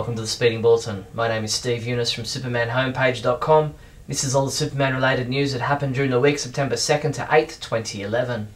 welcome to the Speeding Bulletin. My name is Steve Younis from SupermanHomepage.com. This is all the Superman related news that happened during the week September 2nd to 8th, 2011.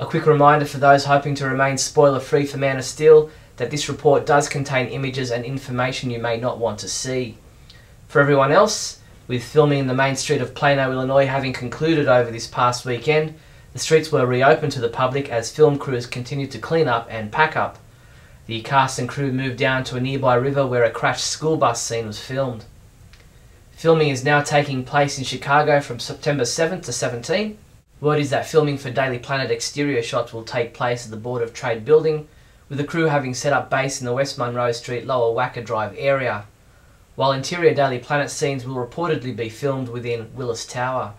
A quick reminder for those hoping to remain spoiler free for Man of Steel that this report does contain images and information you may not want to see. For everyone else, with filming in the main street of Plano, Illinois having concluded over this past weekend, the streets were reopened to the public as film crews continued to clean up and pack up. The cast and crew moved down to a nearby river where a crashed school bus scene was filmed. Filming is now taking place in Chicago from September 7th to 17th. Word is that filming for Daily Planet exterior shots will take place at the Board of Trade building, with the crew having set up base in the West Monroe Street Lower Wacker Drive area, while interior Daily Planet scenes will reportedly be filmed within Willis Tower.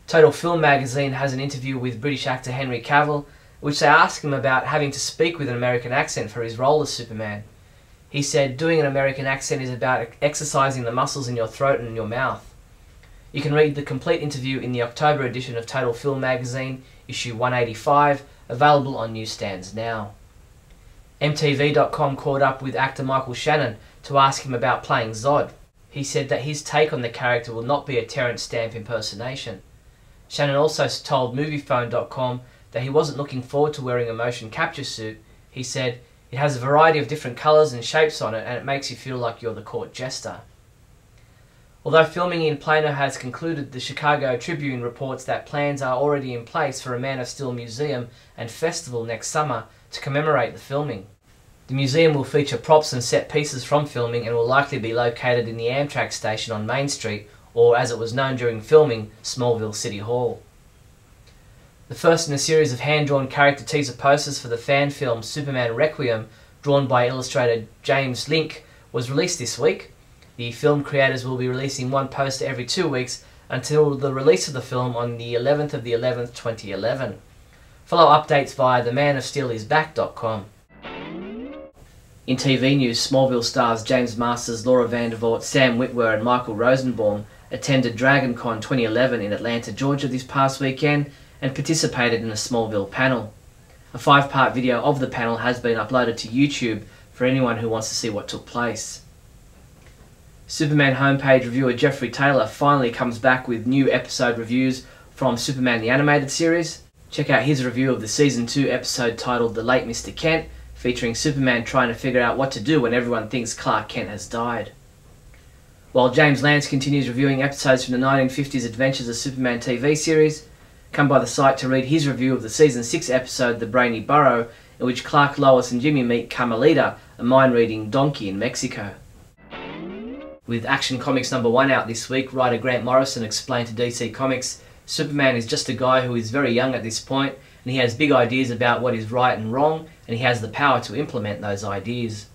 Total Film magazine has an interview with British actor Henry Cavill, which they ask him about having to speak with an American accent for his role as Superman. He said, "Doing an American accent is about exercising the muscles in your throat and in your mouth." You can read the complete interview in the October edition of Total Film magazine, issue 185, available on newsstands now. MTV.com caught up with actor Michael Shannon to ask him about playing Zod. He said that his take on the character will not be a Terrence Stamp impersonation. Shannon also told MoviePhone.com that he wasn't looking forward to wearing a motion capture suit. He said, "It has a variety of different colours and shapes on it and it makes you feel like you're the court jester." Although filming in Plano has concluded, the Chicago Tribune reports that plans are already in place for a Man of Steel museum and festival next summer to commemorate the filming. The museum will feature props and set pieces from filming and will likely be located in the Amtrak station on Main Street, or as it was known during filming, Smallville City Hall. The first in a series of hand-drawn character teaser posters for the fan film Superman Requiem, drawn by illustrator James Link, was released this week. The film creators will be releasing one poster every 2 weeks until the release of the film on the 11th of the 11th, 2011. Follow updates via themanofsteelisback.com. In TV news, Smallville stars James Masters, Laura Vandervoort, Sam Witwer and Michael Rosenbaum attended DragonCon 2011 in Atlanta, Georgia this past weekend and participated in a Smallville panel. A 5-part video of the panel has been uploaded to YouTube for anyone who wants to see what took place. Superman homepage reviewer Jeffrey Taylor finally comes back with new episode reviews from Superman the Animated Series. Check out his review of the Season 2 episode titled The Late Mr. Kent, featuring Superman trying to figure out what to do when everyone thinks Clark Kent has died. While James Lance continues reviewing episodes from the 1950s Adventures of Superman TV series, come by the site to read his review of the Season 6 episode The Brainy Burrow, in which Clark, Lois and Jimmy meet Carmelita, a mind-reading donkey in Mexico. With Action Comics #1 out this week, writer Grant Morrison explained to DC Comics, Superman is just a guy who is very young at this point, and he has big ideas about what is right and wrong, and he has the power to implement those ideas.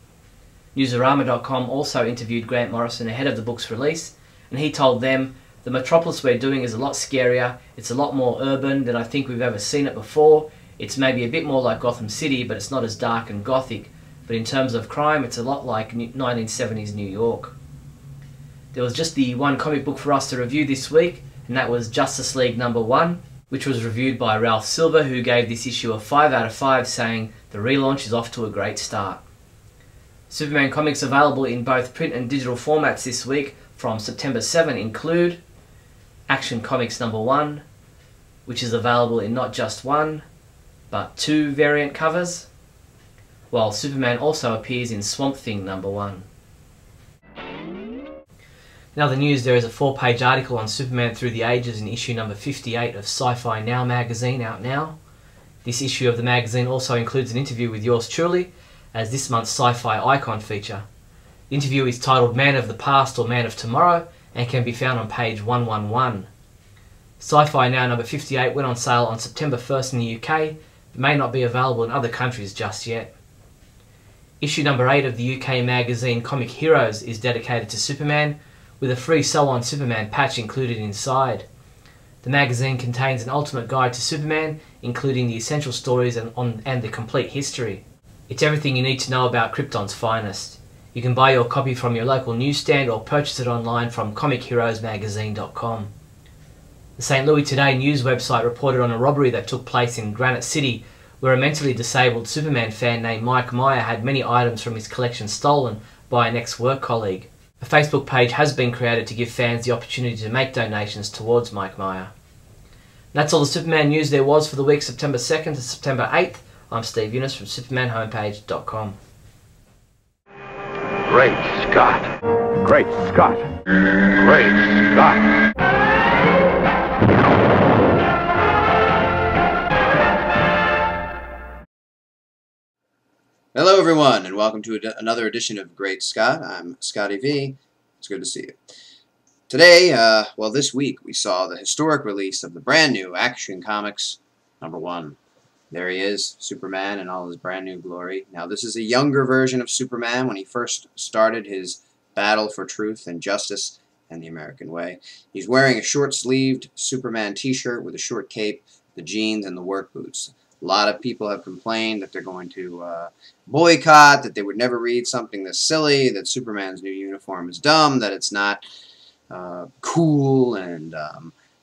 Newsarama.com also interviewed Grant Morrison ahead of the book's release, and he told them, "The Metropolis we're doing is a lot scarier, it's a lot more urban than I think we've ever seen it before. It's maybe a bit more like Gotham City, but it's not as dark and gothic. But in terms of crime, it's a lot like 1970s New York." There was just the one comic book for us to review this week, and that was Justice League #1, which was reviewed by Ralph Silver, who gave this issue a 5 out of 5, saying, "The relaunch is off to a great start." Superman comics available in both print and digital formats this week from September 7 include Action Comics #1, which is available in not just one, but 2 variant covers, while Superman also appears in Swamp Thing #1. In other news, there is a 4-page article on Superman Through the Ages in issue number 58 of Sci-Fi Now magazine, out now. This issue of the magazine also includes an interview with yours truly as this month's Sci-Fi Icon feature. The interview is titled Man of the Past or Man of Tomorrow and can be found on page 111. Sci-Fi Now number 58 went on sale on September 1st in the UK, but may not be available in other countries just yet. Issue number 8 of the UK magazine Comic Heroes is dedicated to Superman, with a free Sew On Superman patch included inside. The magazine contains an ultimate guide to Superman, including the essential stories and the complete history. It's everything you need to know about Krypton's finest. You can buy your copy from your local newsstand or purchase it online from ComicHeroesMagazine.com. The St. Louis Today news website reported on a robbery that took place in Granite City, where a mentally disabled Superman fan named Mike Meyer had many items from his collection stolen by an ex-work colleague. A Facebook page has been created to give fans the opportunity to make donations towards Mike Meyer. That's all the Superman news there was for the week September 2nd to September 8th. I'm Steve Younis from SupermanHomepage.com. Great Scott! Great Scott! Great Scott! Hello everyone, and welcome to another edition of Great Scott. I'm Scotty V. It's good to see you. Today, this week, we saw the historic release of the brand new Action Comics #1. There he is, Superman in all his brand new glory. Now, this is a younger version of Superman when he first started his battle for truth and justice and the American way. He's wearing a short-sleeved Superman t-shirt with a short cape, the jeans, and the work boots. A lot of people have complained that they're going to boycott, that they would never read something this silly, that Superman's new uniform is dumb, that it's not cool and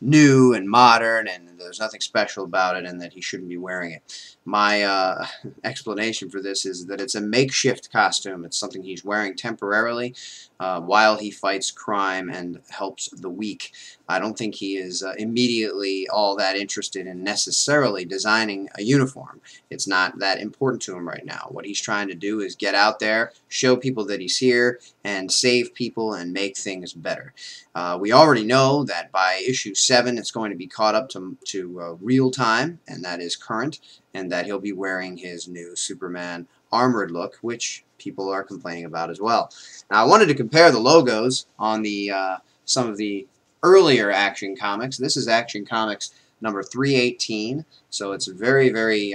new and modern, and there's nothing special about it, and that he shouldn't be wearing it. My explanation for this is that it's a makeshift costume. It's something he's wearing temporarily while he fights crime and helps the weak. I don't think he is immediately all that interested in necessarily designing a uniform. It's not that important to him right now. What he's trying to do is get out there, show people that he's here, and save people and make things better. We already know that by issue 7 it's going to be caught up to real time, and that is current, and that he'll be wearing his new Superman armored look, which people are complaining about as well. Now, I wanted to compare the logos on the some of the earlier Action Comics. This is Action Comics number 318, so it's very, very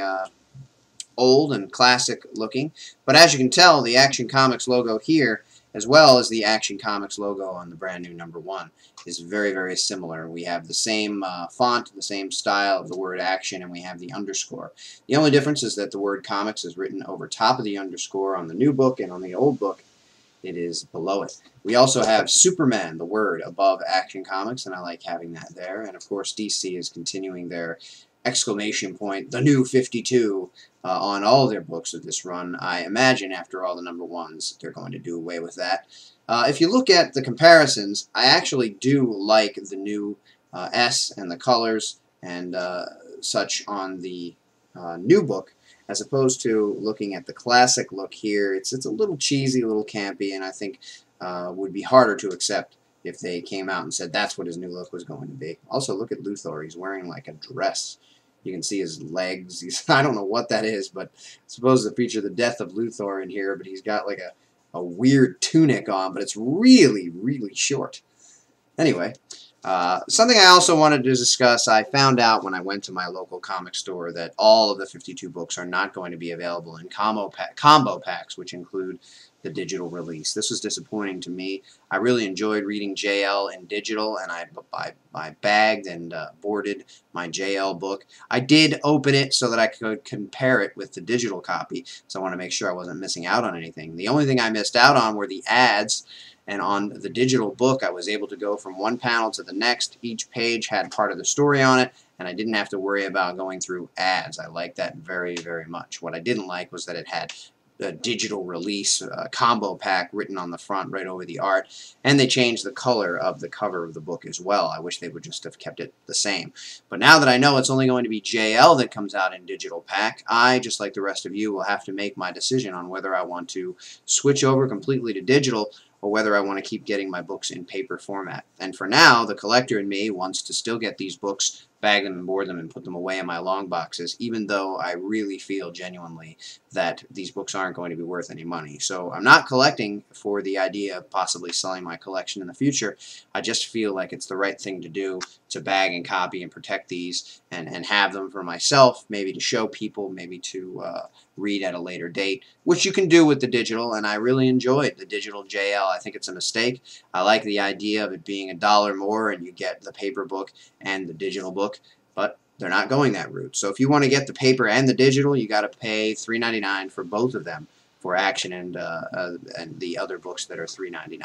old and classic looking. But as you can tell, the Action Comics logo here, as well as the Action Comics logo on the brand new #1, is very, very similar. We have the same font, the same style of the word action, and we have the underscore. The only difference is that the word comics is written over top of the underscore on the new book, and on the old book it is below it. We also have Superman, the word, above Action Comics, and I like having that there. And of course DC is continuing their exclamation point, the new 52, on all their books of this run. I imagine after all the #1s, they're going to do away with that. If you look at the comparisons, I actually do like the new S and the colors and such on the new book, as opposed to looking at the classic look here. It's a little cheesy, a little campy, and I think would be harder to accept if they came out and said that's what his new look was going to be. Also, look at Luthor. He's wearing like a dress. You can see his legs. I don't know what that is, but it's supposed to feature the death of Luthor in here, but he's got like a weird tunic on, but it's really, really short. Anyway, something I also wanted to discuss, I found out when I went to my local comic store that all of the 52 books are not going to be available in combo packs, which include the digital release. This was disappointing to me. I really enjoyed reading JL in digital, and I bagged and boarded my JL book. I did open it so that I could compare it with the digital copy, so I want to make sure I wasn't missing out on anything. The only thing I missed out on were the ads, and on the digital book I was able to go from one panel to the next. Each page had part of the story on it, and I didn't have to worry about going through ads. I liked that very, very much. What I didn't like was that it had a digital release combo pack written on the front right over the art, and they changed the color of the cover of the book as well. I wish they would just have kept it the same. But now that I know it's only going to be JL that comes out in digital pack, I, just like the rest of you, will have to make my decision on whether I want to switch over completely to digital or whether I want to keep getting my books in paper format. And for now, the collector in me wants to still get these books, bag them and board them and put them away in my long boxes, even though I really feel genuinely that these books aren't going to be worth any money. So I'm not collecting for the idea of possibly selling my collection in the future. I just feel like it's the right thing to do, to bag and copy and protect these and have them for myself, maybe to show people, maybe to read at a later date, which you can do with the digital, and I really enjoyed the digital JL. I think it's a mistake. I like the idea of it being $1 more and you get the paper book and the digital book, but they're not going that route. So if you want to get the paper and the digital, you got to pay $3.99 for both of them for Action and the other books that are $3.99.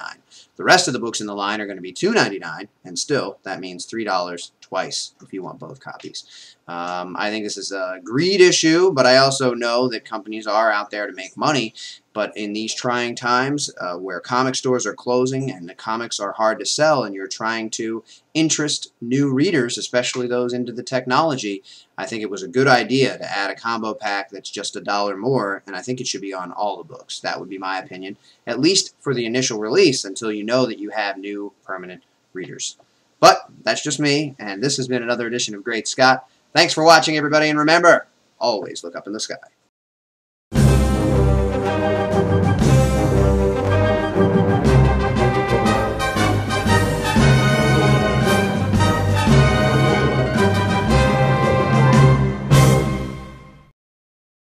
The rest of the books in the line are going to be $2.99, and still that means $3 twice if you want both copies. I think this is a greed issue, but I also know that companies are out there to make money. But in these trying times where comic stores are closing and the comics are hard to sell and you're trying to interest new readers, especially those into the technology, I think it was a good idea to add a combo pack that's just $1 more, and I think it should be on all the books. That would be my opinion, at least for the initial release until you know that you have new permanent readers. But that's just me, and this has been another edition of Great Scott. Thanks for watching, everybody, and remember, always look up in the sky.